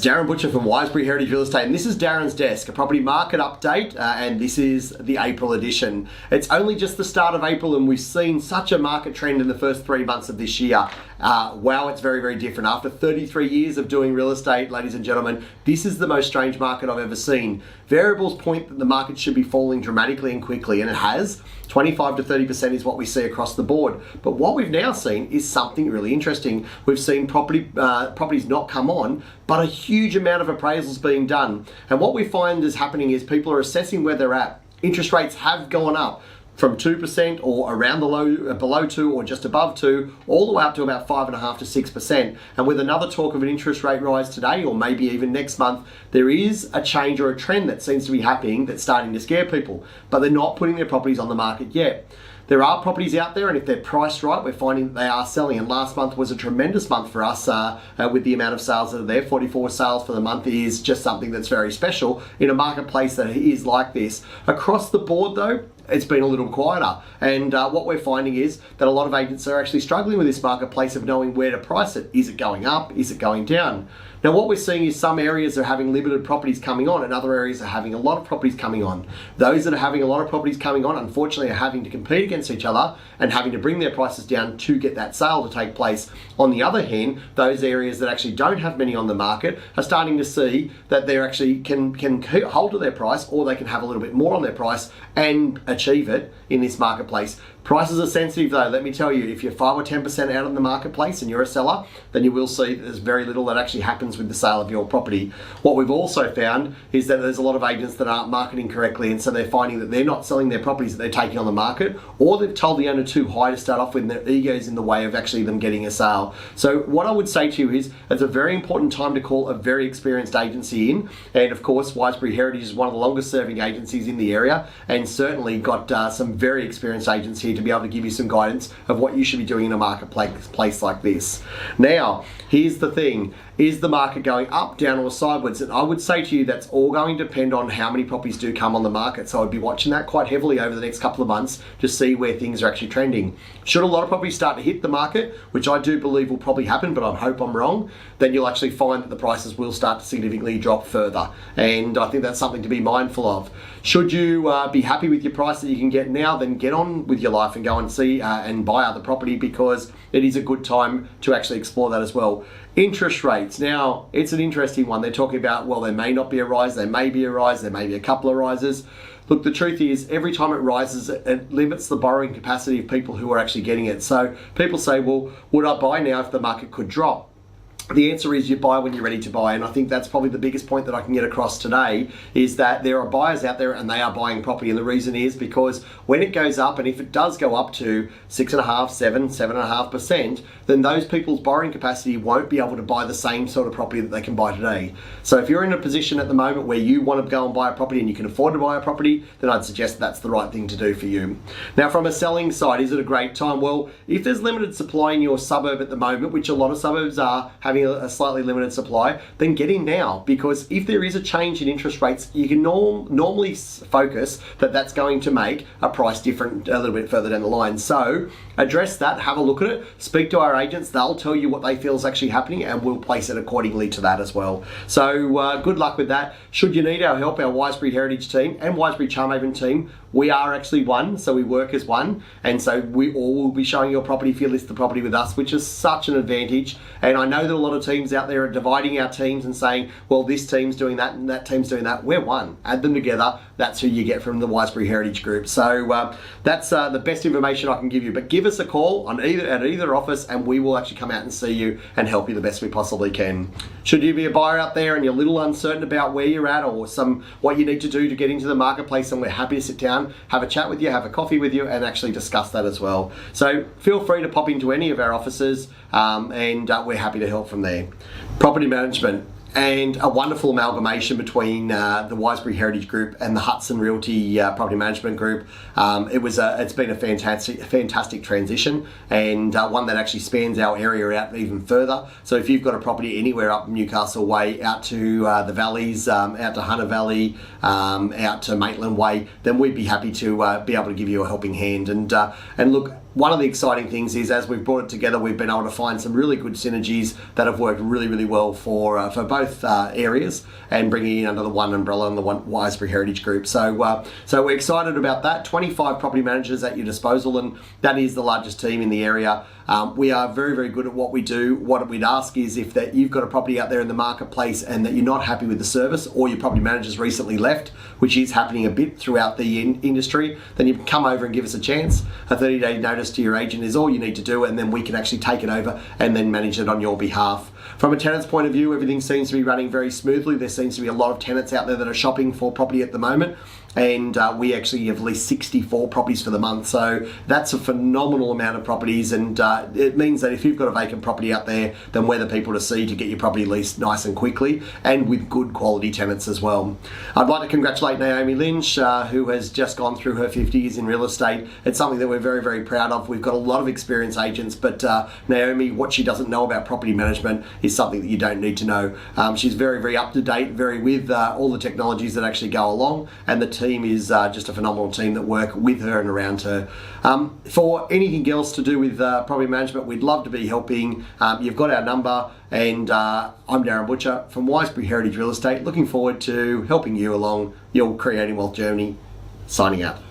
Darren Butcher from Wisebury Heritage Real Estate, and this is Darren's Desk, a property market update, and this is the April edition. It's only just the start of April and we've seen such a market trend in the first 3 months of this year. Wow, it's very, very different. After 33 years of doing real estate, ladies and gentlemen, this is the most strange market I've ever seen. Variables point that the market should be falling dramatically and quickly, and it has. 25 to 30% is what we see across the board. But what we've now seen is something really interesting. We've seen properties not come on, but a huge amount of appraisals being done. And what we find is happening is people are assessing where they're at. Interest rates have gone up from 2% or around the below 2 or just above 2, all the way up to about 5.5 to 6%. And with another talk of an interest rate rise today or maybe even next month, there is a change or a trend that seems to be happening that's starting to scare people, but they're not putting their properties on the market yet. There are properties out there, and if they're priced right, we're finding that they are selling. And last month was a tremendous month for us with the amount of sales that are there. 44 sales for the month is just something that's very special in a marketplace that is like this. Across the board though, it's been a little quieter, and what we're finding is that a lot of agents are actually struggling with this marketplace of knowing where to price it. Is it going up? Is it going down? Now what we're seeing is some areas are having limited properties coming on and other areas are having a lot of properties coming on. Those that are having a lot of properties coming on, unfortunately, are having to compete against each other and having to bring their prices down to get that sale to take place. On the other hand, those areas that actually don't have many on the market are starting to see that they actually can hold to their price, or they can have a little bit more on their price and achieve it in this marketplace. Prices are sensitive though. Let me tell you, if you're 5 or 10% out in the marketplace and you're a seller, then you will see that there's very little that actually happens with the sale of your property. What we've also found is that there's a lot of agents that aren't marketing correctly, and so they're finding that they're not selling their properties that they're taking on the market, or they've told the owner too high to start off with, and their ego's in the way of actually them getting a sale. So what I would say to you is it's a very important time to call a very experienced agency in, and of course Wisebury Heritage is one of the longest serving agencies in the area, and certainly got some very experienced agents here to be able to give you some guidance of what you should be doing in a marketplace like this. Now, here's the thing. Is the market going up, down, or sideways? And I would say to you that's all going to depend on how many properties do come on the market. So I'd be watching that quite heavily over the next couple of months to see where things are actually trending. Should a lot of properties start to hit the market, which I do believe will probably happen, but I hope I'm wrong, then you'll actually find that the prices will start to significantly drop further. And I think that's something to be mindful of. Should you be happy with your price that you can get now, then get on with your life and go and see and buy other property, because it is a good time to actually explore that as well. Interest rates. Now, it's an interesting one. They're talking about, well, there may not be a rise, there may be a rise, there may be a couple of rises. Look, the truth is, every time it rises, it limits the borrowing capacity of people who are actually getting it. So people say, well, would I buy now if the market could drop? The answer is you buy when you're ready to buy, and I think that's probably the biggest point that I can get across today, is that there are buyers out there and they are buying property, and the reason is because when it goes up, and if it does go up to 6.5%, 7.5%, then those people's borrowing capacity won't be able to buy the same sort of property that they can buy today. So if you're in a position at the moment where you want to go and buy a property and you can afford to buy a property, then I'd suggest that's the right thing to do for you. Now, from a selling side, is it a great time? Well, if there's limited supply in your suburb at the moment, which a lot of suburbs are having a slightly limited supply, then get in now, because if there is a change in interest rates, you can normally focus that that's going to make a price different a little bit further down the line. So address that, have a look at it, speak to our agents, they'll tell you what they feel is actually happening, and we'll place it accordingly to that as well. So good luck with that. Should you need our help, our Wisebury Heritage team and Wisebury Charmhaven team, we are actually one, so we work as one, and so we all will be showing your property if you list the property with us, which is such an advantage. And I know that a lot of teams out there are dividing our teams and saying, well, this team's doing that and that team's doing that. We're one. Add them together. That's who you get from the Wisebury Heritage Group. So that's the best information I can give you. But give us a call at either office, and we will actually come out and see you and help you the best we possibly can. Should you be a buyer out there and you're a little uncertain about where you're at or what you need to do to get into the marketplace, and we're happy to sit down, have a chat with you, have a coffee with you, and actually discuss that as well. So feel free to pop into any of our offices, and we're happy to help from there. Property management. and a wonderful amalgamation between the Wisebury Heritage Group and the Hudson Realty Property Management Group. It's been a fantastic transition, and one that actually spans our area out even further. So if you've got a property anywhere up Newcastle Way, out to the valleys, out to Hunter Valley, out to Maitland Way, then we'd be happy to be able to give you a helping hand. And look, one of the exciting things is, as we've brought it together, we've been able to find some really good synergies that have worked really, really well for both areas, and bringing in under the one umbrella and the one Wisebury Heritage Group. So we're excited about that. 25 property managers at your disposal, and that is the largest team in the area. We are very, very good at what we do. What we'd ask is if that you've got a property out there in the marketplace and that you're not happy with the service, or your property manager's recently left, which is happening a bit throughout the industry, then you can come over and give us a chance. A 30-day notice to your agent is all you need to do, and then we can actually take it over and then manage it on your behalf. From a tenant's point of view, everything seems to be running very smoothly. There seems to be a lot of tenants out there that are shopping for property at the moment, and we actually have leased 64 properties for the month. So that's a phenomenal amount of properties, and it means that if you've got a vacant property out there, then we're the people to see to get your property leased nice and quickly, and with good quality tenants as well. I'd like to congratulate Naomi Lynch, who has just gone through her 50 years in real estate. It's something that we're very, very proud of. We've got a lot of experienced agents, but Naomi, what she doesn't know about property management is something that you don't need to know. She's very, very up to date, very with all the technologies that actually go along, and the team is just a phenomenal team that work with her and around her. For anything else to do with property management, we'd love to be helping. You've got our number, and I'm Darren Butcher from Wisebury Heritage Real Estate, looking forward to helping you along your creating wealth journey. Signing out.